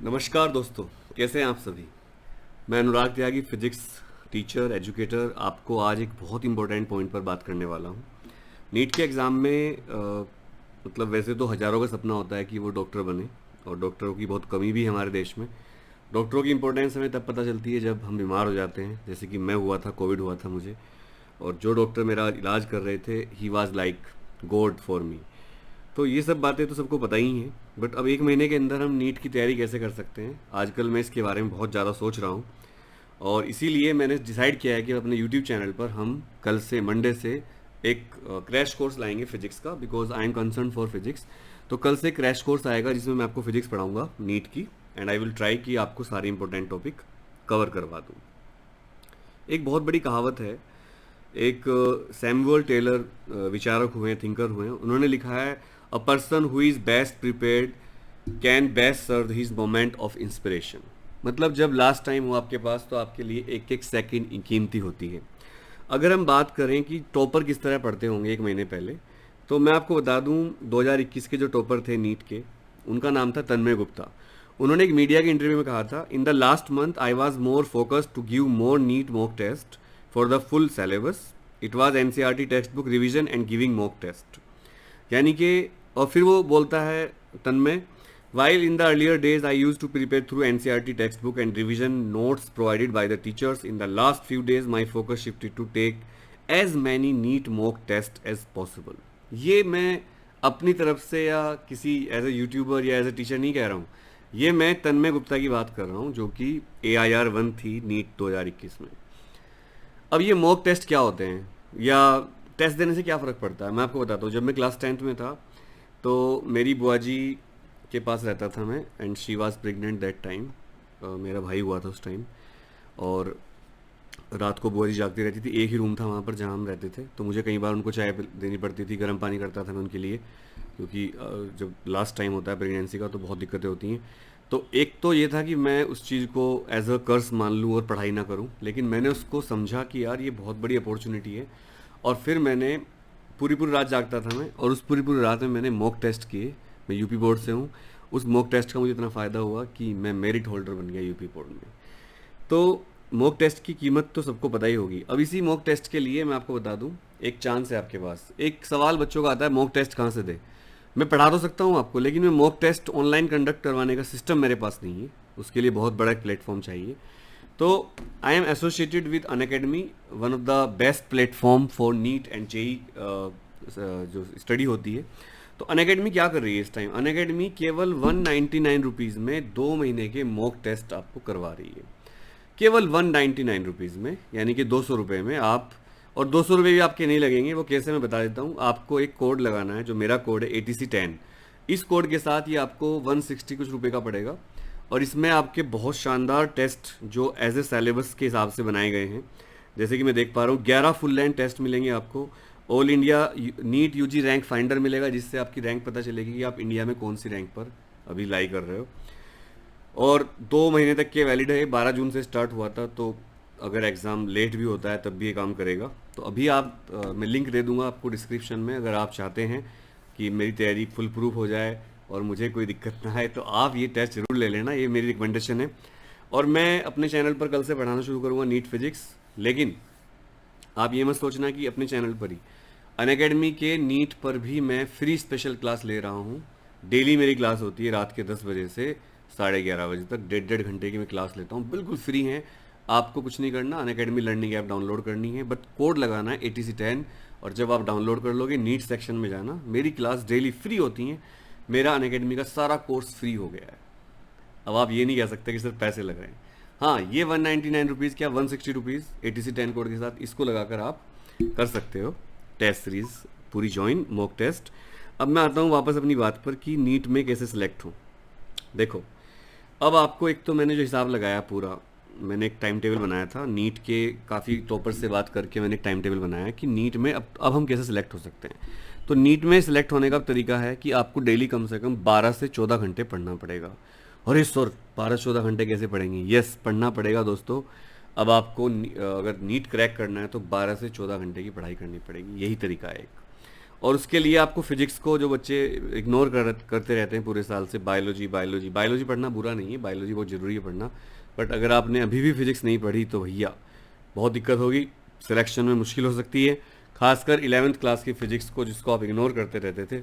नमस्कार दोस्तों, कैसे हैं आप सभी। मैं अनुराग त्यागी, फिजिक्स टीचर एजुकेटर, आपको आज एक बहुत इंपॉर्टेंट पॉइंट पर बात करने वाला हूँ। नीट के एग्ज़ाम में मतलब वैसे तो हज़ारों का सपना होता है कि वो डॉक्टर बने, और डॉक्टरों की बहुत कमी भी है हमारे देश में। डॉक्टरों की इंपॉर्टेंस हमें तब पता चलती है जब हम बीमार हो जाते हैं, जैसे कि मैं हुआ था, कोविड हुआ था मुझे, और जो डॉक्टर मेरा इलाज कर रहे थे, he was like God for me. तो ये सब बातें तो सबको पता ही हैं, बट अब एक महीने के अंदर हम नीट की तैयारी कैसे कर सकते हैं, आजकल मैं इसके बारे में बहुत ज़्यादा सोच रहा हूँ। और इसीलिए मैंने डिसाइड किया है कि अपने यूट्यूब चैनल पर हम कल से, मंडे से, एक क्रैश कोर्स लाएंगे फिजिक्स का, because I am concern for physics. तो कल से क्रैश कोर्स आएगा जिसमें मैं आपको फिजिक्स पढ़ाऊंगा नीट की, एंड आई विल ट्राई कि आपको सारे इंपॉर्टेंट टॉपिक कवर करवा दूँ। एक बहुत बड़ी कहावत है, एक सैमुअल टेलर विचारक हुए हैं, थिंकर हुए हैं, उन्होंने लिखा है, a person who is best prepared can best serve his moment of inspiration. मतलब जब लास्ट टाइम हो आपके पास तो आपके लिए एक एक सेकंड कीमती होती है। अगर हम बात करें कि टॉपर किस तरह पढ़ते होंगे एक महीने पहले, तो मैं आपको बता दूं 2021 के जो टॉपर थे नीट के, उनका नाम था तन्मय गुप्ता। उन्होंने एक मीडिया के इंटरव्यू में कहा था, in the last month I was more focused to give more NEET mock test for the full syllabus. It was NCERT text book revision and giving mock test. यानी कि, और फिर वो बोलता है तन्मय, while in the earlier days I used to prepare through NCERT textbook and revision notes provided by the teachers, in the last few days my focus shifted to take as many NEET mock tests as possible। ये मैं अपनी तरफ से या किसी as a YouTuber या as a teacher नहीं कह रहा हूँ, ये मैं तन्मय गुप्ता की बात कर रहा हूँ जो कि AIR 1 थी नीट 2021 में। अब ये मॉक टेस्ट क्या होते हैं या टेस्ट देने से क्या फ़र्क पड़ता है, मैं आपको बताता हूँ। जब मैं क्लास 10th में था तो मेरी बुआ जी के पास रहता था मैं, and she was pregnant that time. मेरा भाई हुआ था उस टाइम, और रात को बुआ जी जागती रहती थी। एक ही रूम था वहाँ पर जहाँ हम रहते थे, तो मुझे कई बार उनको चाय देनी पड़ती थी, गर्म पानी करता था मैं उनके लिए, क्योंकि जब लास्ट टाइम होता है प्रेगनेंसी का तो बहुत दिक्कतें होती हैं। तो एक तो ये था कि मैं उस चीज़ को एज अ कर्स मान लूँ और पढ़ाई ना करूँ, लेकिन मैंने उसको समझा कि यार ये बहुत बड़ी अपॉर्चुनिटी है। और फिर मैंने पूरी पूरी रात जागता था मैं, और उस पूरी पूरी रात में मैंने मॉक टेस्ट किए। मैं यूपी बोर्ड से हूँ। उस मॉक टेस्ट का मुझे इतना फ़ायदा हुआ कि मैं मेरिट होल्डर बन गया यूपी बोर्ड में। तो मॉक टेस्ट की कीमत तो सबको पता ही होगी। अब इसी मॉक टेस्ट के लिए मैं आपको बता दूं, एक चांस है आपके पास। एक सवाल बच्चों का आता है, मॉक टेस्ट कहाँ से दे। मैं पढ़ा तो सकता हूँ आपको, लेकिन मैं मॉक टेस्ट ऑनलाइन कंडक्ट करवाने का सिस्टम मेरे पास नहीं है, उसके लिए बहुत बड़ा एक प्लेटफॉर्म चाहिए। तो I am associated with Unacademy, one of the best platform for NEET and JEE जो स्टडी होती है। तो अनअकैडमी क्या कर रही है इस टाइम, अनअकैडमी केवल 199 रुपीज़ में 2 महीने के मॉक टेस्ट आपको करवा रही है, केवल 199 रुपीज़ में, यानी कि 200 रुपये में आप। और 200 रुपये भी आपके नहीं लगेंगे, वो कैसे मैं बता देता हूँ। आपको एक कोड लगाना है, जो मेरा कोड है ATC10। इस कोड के साथ ये आपको 160 कुछ रुपये का पड़ेगा, और इसमें आपके बहुत शानदार टेस्ट जो एज ए सिलेबस के हिसाब से बनाए गए हैं, जैसे कि मैं देख पा रहा हूँ 11 फुल लेंथ टेस्ट मिलेंगे आपको। All India NEET UG rank finder मिलेगा, जिससे आपकी रैंक पता चलेगी कि आप इंडिया में कौन सी रैंक पर अभी लाई कर रहे हो। और 2 महीने तक के वैलिड है, 12 जून से स्टार्ट हुआ था, तो अगर एग्ज़ाम लेट भी होता है तब भी ये काम करेगा। तो अभी आप मैं लिंक दे दूंगा आपको डिस्क्रिप्शन में, अगर आप चाहते हैं कि मेरी तैयारी फुल प्रूफ हो जाए और मुझे कोई दिक्कत ना आए, तो आप ये टेस्ट ज़रूर ले लेना, ये मेरी रिकमेंडेशन है। और मैं अपने चैनल पर कल से पढ़ाना शुरू करूँगा नीट फिजिक्स, लेकिन आप ये मत सोचना कि अपने चैनल पर ही, अनअकैडमी के नीट पर भी मैं फ्री स्पेशल क्लास ले रहा हूँ। डेली मेरी क्लास होती है रात के 10 बजे से 11:30 बजे तक, 1.5 घंटे की मैं क्लास लेता हूँ, बिल्कुल फ्री है। आपको कुछ नहीं करना, अनअकैडमी लर्निंग ऐप डाउनलोड करनी है, बट कोड लगाना है ATC10, और जब आप डाउनलोड कर लोगे नीट सेक्शन में जाना, मेरी क्लास डेली फ्री होती हैं। मेरा अनअकैडमी का सारा कोर्स फ्री हो गया है। अब आप ये नहीं कह सकते कि सिर्फ पैसे लग रहे हैं। हाँ, ये 199 रुपीज़ क्या 160 रुपीज़ ATC10 कोड के साथ, इसको लगाकर आप कर सकते हो टेस्ट सीरीज पूरी ज्वाइन, मॉक टेस्ट। अब मैं आता हूँ वापस अपनी बात पर कि नीट में कैसे सिलेक्ट हूँ। देखो, अब आपको एक तो मैंने जो हिसाब लगाया पूरा, मैंने एक टाइम टेबल बनाया था नीट के, काफ़ी टॉपर से बात करके मैंने एक टाइम टेबल बनाया कि नीट में अब हम कैसे सिलेक्ट हो सकते हैं। तो नीट में सिलेक्ट होने का तरीका है कि आपको डेली कम से कम 12 से 14 घंटे पढ़ना पड़ेगा। अरे सर, 12-14 घंटे कैसे पढ़ेंगे? यस, पढ़ना पड़ेगा दोस्तों। अब आपको अगर नीट क्रैक करना है तो 12 से 14 घंटे की पढ़ाई करनी पड़ेगी, यही तरीका है एक। और उसके लिए आपको फिजिक्स को जो बच्चे इग्नोर करते रहते हैं पूरे साल से, बायोलॉजी बायोलॉजी बायोलॉजी पढ़ना बुरा नहीं है, बायोलॉजी बहुत ज़रूरी है पढ़ना, बट अगर आपने अभी भी फिजिक्स नहीं पढ़ी तो भैया बहुत दिक्कत होगी, सिलेक्शन में मुश्किल हो सकती है। खासकर 11th क्लास की फ़िज़िक्स को जिसको आप इग्नोर करते रहते थे,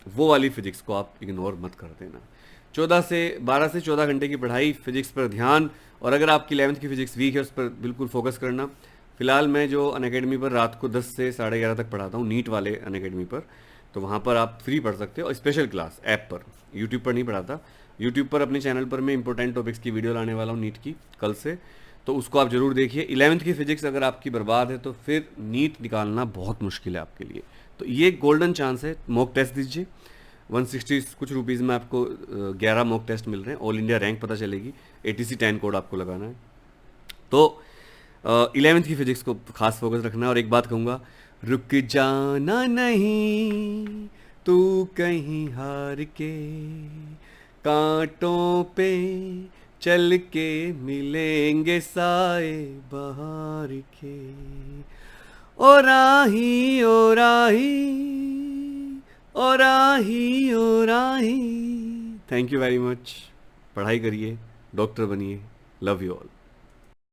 वो वाली फ़िज़िक्स को आप इग्नोर मत कर देना। 12 से 14 घंटे की पढ़ाई, फिजिक्स पर ध्यान, और अगर आपकी 11th की फिजिक्स वीक है उस पर बिल्कुल फोकस करना। फिलहाल मैं जो अनअकैडमी पर रात को 10 से 11:30 तक पढ़ाता हूँ, नीट वाले अनअकैडमी पर, तो वहाँ पर आप फ्री पढ़ सकते हो, और स्पेशल क्लास ऐप पर, यूट्यूब पर नहीं पढ़ाता। यूट्यूब पर अपने चैनल पर मैं इंपॉर्टेंट टॉपिक्स की वीडियो लाने वाला हूँ नीट की कल से, तो उसको आप जरूर देखिए। 11th की फिजिक्स अगर आपकी बर्बाद है तो फिर नीट निकालना बहुत मुश्किल है आपके लिए, तो ये गोल्डन चांस है, मॉक टेस्ट दीजिए। 160 कुछ रुपीज़ में आपको 11 मॉक टेस्ट मिल रहे हैं, ऑल इंडिया रैंक पता चलेगी, ATC 10 कोड आपको लगाना है। तो 11th की फिजिक्स को खास फोकस रखना है। और एक बात कहूँगा, रुक जाना नहीं तू कहीं हार के, कांटों पे चल के मिलेंगे साए बहार के, ओ राही ओ राही ओ राही ओ राही। Thank you very much. पढ़ाई करिए, डॉक्टर बनिए। Love you all.